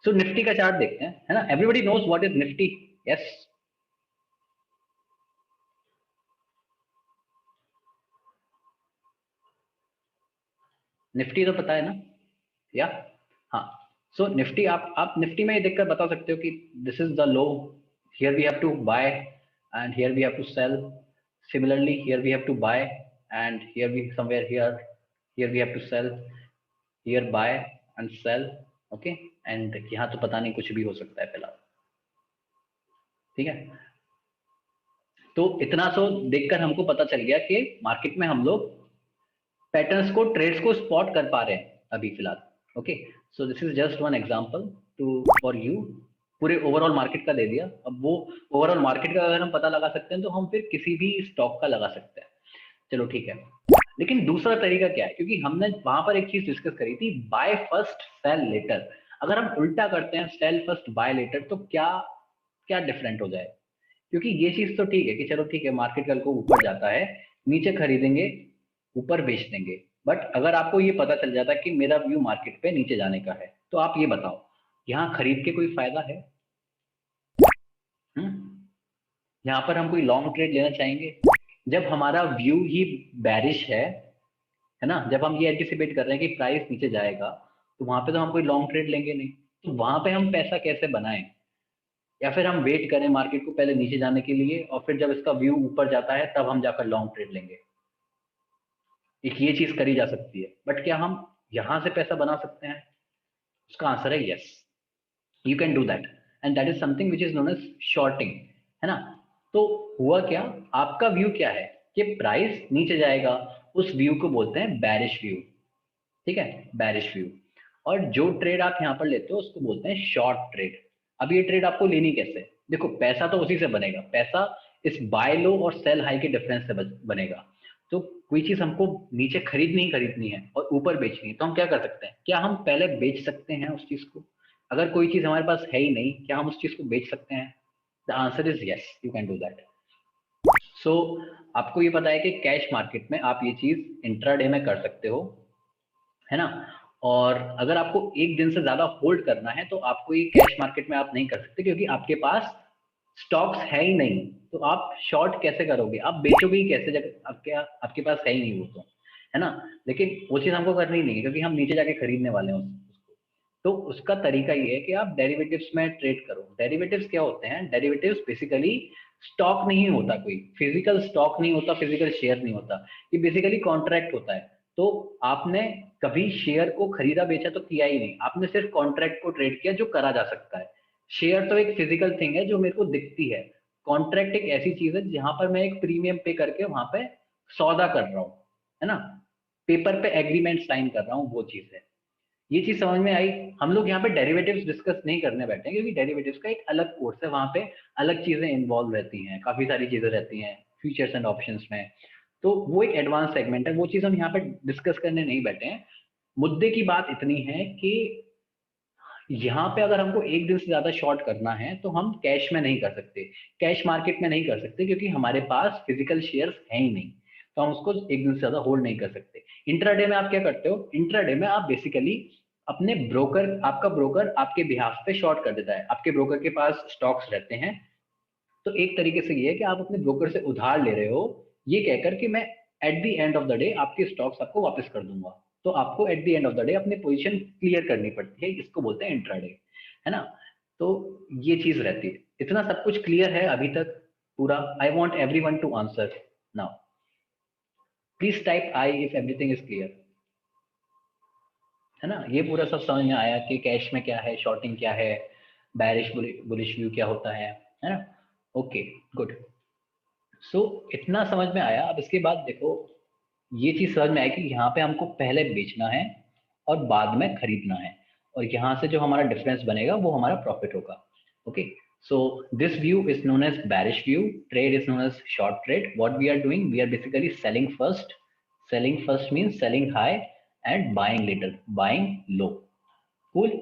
सो Nifty का chart देखते हैं, है ना। Everybody knows what is Nifty? Yes, Nifty तो पता है ना, या? हाँ। सो निफ्टी, आप निफ्टी में ये देखकर बता सकते हो कि this is the low, here we have to buy and here we have to sell, similarly here we have to buy and here we somewhere here we have to sell, here buy and sell, okay. And यहाँ तो पता नहीं, कुछ भी हो सकता है फिलहाल, ठीक है। तो इतना सो देखकर हमको पता चल गया कि मार्केट में हम लोग पैटर्न्स को, ट्रेड्स को स्पॉट कर पा रहे हैं अभी फिलहाल, okay. So this is just one example to for you. पूरे ओवरऑल मार्केट का दे दिया। अब वो ओवरऑल मार्केट का अगर हम पता लगा सकते हैं तो हम फिर किसी भी स्टॉक का लगा सकते हैं। चलो ठीक है। लेकिन दूसरा तरीका क्या है, क्योंकि हमने वहां पर एक चीज डिस्कस करी थी, बाय फर्स्ट सेल लेटर। अगर हम उल्टा करते हैं, सेल फर्स्ट बाय लेटर, तो क्या क्या डिफरेंट हो जाए? क्योंकि ये चीज तो ठीक है कि चलो ठीक है, मार्केट कल को ऊपर जाता है, नीचे खरीदेंगे, ऊपर बेच देंगे। बट अगर आपको ये पता चल जाता है कि मेरा व्यू मार्केट पे नीचे जाने का है, तो आप ये बताओ, यहाँ खरीद के कोई फायदा है? यहाँ पर हम कोई लॉन्ग ट्रेड लेना चाहेंगे जब हमारा व्यू ही बैरिश है ना? जब हम ये एंटिसिपेट कर रहे हैं कि प्राइस नीचे जाएगा, तो वहां पे तो हम कोई लॉन्ग ट्रेड लेंगे नहीं। तो वहां पे हम पैसा कैसे बनाएं? या फिर हम वेट करें मार्केट को पहले नीचे जाने के लिए, और फिर जब इसका व्यू ऊपर जाता है तब हम जाकर लॉन्ग ट्रेड लेंगे। एक ये चीज करी जा सकती है, बट क्या हम यहां से पैसा बना सकते हैं? उसका आंसर है yes, you can do that, and that is something which is known as shorting, है ना। तो हुआ क्या, आपका व्यू क्या है कि प्राइस नीचे जाएगा, उस व्यू को बोलते हैं बैरिश व्यू, ठीक है, बैरिश व्यू। और जो ट्रेड आप यहाँ पर लेते हो उसको बोलते हैं शॉर्ट ट्रेड। अब ये ट्रेड आपको लेनी कैसे? देखो, पैसा तो उसी से बनेगा, पैसा इस बाय लो और सेल हाई के डिफरेंस से बनेगा। तो कोई चीज हमको नीचे खरीदनी है और ऊपर बेचनी है, तो हम क्या कर सकते हैं? क्या हम पहले बेच सकते हैं उस चीज को? अगर कोई चीज हमारे पास है ही नहीं, क्या हम उस चीज को बेच सकते हैं? The answer is yes, you can do that. So आपको ये पता है कि कैश मार्केट में आप ये चीज इंट्राडे में कर सकते हो, है ना। और अगर आपको एक दिन से ज्यादा होल्ड करना है तो आपको ये कैश मार्केट में आप नहीं कर सकते, क्योंकि आपके पास स्टॉक्स है ही नहीं। तो आप शॉर्ट कैसे करोगे? आप बेचोगे ही कैसे जब आपके आपके पास है ही नहीं वो, तो है ना। लेकिन वो चीज हमको करनी नहीं है, क्योंकि हम नीचे जाके खरीदने वाले हैं उसको। तो उसका तरीका ये है कि आप डेरिवेटिव्स में ट्रेड करो। डेरिवेटिव्स क्या होते हैं? डेरिवेटिव्स बेसिकली स्टॉक नहीं होता, कोई फिजिकल स्टॉक नहीं होता, फिजिकल शेयर नहीं होता। ये बेसिकली कॉन्ट्रैक्ट होता है। तो आपने कभी शेयर को खरीदा बेचा तो किया ही नहीं, आपने सिर्फ कॉन्ट्रैक्ट को ट्रेड किया, जो करा जा सकता है। शेयर तो एक फिजिकल थिंग है जो मेरे को दिखती है। कॉन्ट्रैक्ट एक ऐसी चीज है जहां पर मैं एक प्रीमियम पे करके वहां पे सौदा कर रहा हूँ, है ना, पेपर पे एग्रीमेंट साइन कर रहा हूँ, वो चीज है। ये चीज समझ में आई? हम लोग यहाँ पे डेरिवेटिव्स डिस्कस नहीं करने बैठे हैं, क्योंकि डेरिवेटिव्स का एक अलग कोर्स है, वहां पे अलग चीजें इन्वॉल्व रहती हैं, काफी सारी चीजें रहती हैं फ्यूचर्स एंड ऑप्शंस में। तो वो एक एडवांस सेगमेंट है, वो चीज हम यहाँ पे डिस्कस करने नहीं बैठे हैं। मुद्दे की बात इतनी है कि यहाँ पे अगर हमको एक दिन से ज्यादा शॉर्ट करना है तो हम कैश में नहीं कर सकते, कैश मार्केट में नहीं कर सकते, क्योंकि हमारे पास फिजिकल शेयर्स हैं ही नहीं। तो हम उसको एक दिन से ज्यादा होल्ड नहीं कर सकते। इंट्राडे में आप क्या करते हो? इंट्राडे में आप बेसिकली अपने ब्रोकर, आपका ब्रोकर आपके बिहाफ पे शॉर्ट कर देता है, आपके ब्रोकर के पास स्टॉक्स रहते हैं। तो एक तरीके से ये है कि आप अपने ब्रोकर से उधार ले रहे हो, ये कहकर कि मैं at the end of the day आपके स्टॉक्स आपको वापस कर दूंगा। तो आपको at the end of the day अपनी पोजीशन क्लियर करनी पड़ती है, इसको बोलते हैं इंट्राडे, है ना। तो ये चीज रहती है। इतना सब कुछ क्लियर है अभी तक पूरा? I want every one two answer now. Please type I if everything is clear, है ना। ये पूरा सब समझ में आया कि कैश में क्या है, शॉर्टिंग क्या है, बैरिश बुलिश व्यू क्या होता है ना। Okay, good. सो इतना समझ में आया। अब इसके बाद देखो, ये चीज समझ में आई कि यहाँ पे हमको पहले बेचना है और बाद में खरीदना है, और यहाँ से जो हमारा डिफरेंस बनेगा वो हमारा प्रॉफिट होगा। Okay, so this view is known as bearish view, trade is known as short trade. What we are doing, we are basically selling first. Selling first means selling high and buying little, buying low. Cool.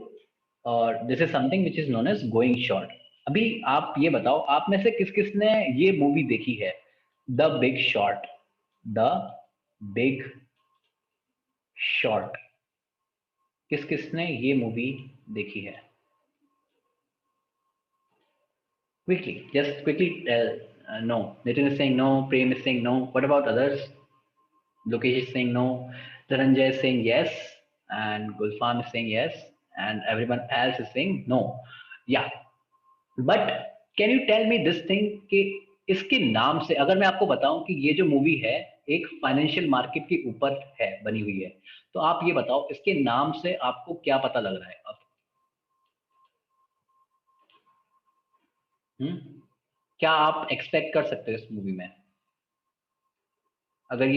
और this is something which is known as going short. अभी आप ये बताओ, आप में से किस किस ने ये मूवी देखी है, the big short? The big short, किस किसने ये मूवी देखी है? Quickly, just quickly. No, Nitin is saying no, Prem is saying no, what about others? Lokesh is saying no, Dhananjay is saying yes, and Gulfan is saying yes, and everyone else is saying no. Yeah, but can you tell me this thing कि इसके नाम से अगर मैं आपको बताऊं कि ये जो मूवी है एक फाइनेंशियल मार्केट के ऊपर है, बनी हुई है, तो आप ये बताओ इसके नाम से आपको क्या पता लग रहा है अब? हम्म? क्या आप एक्सपेक्ट कर सकते हो इस मूवी में? अगर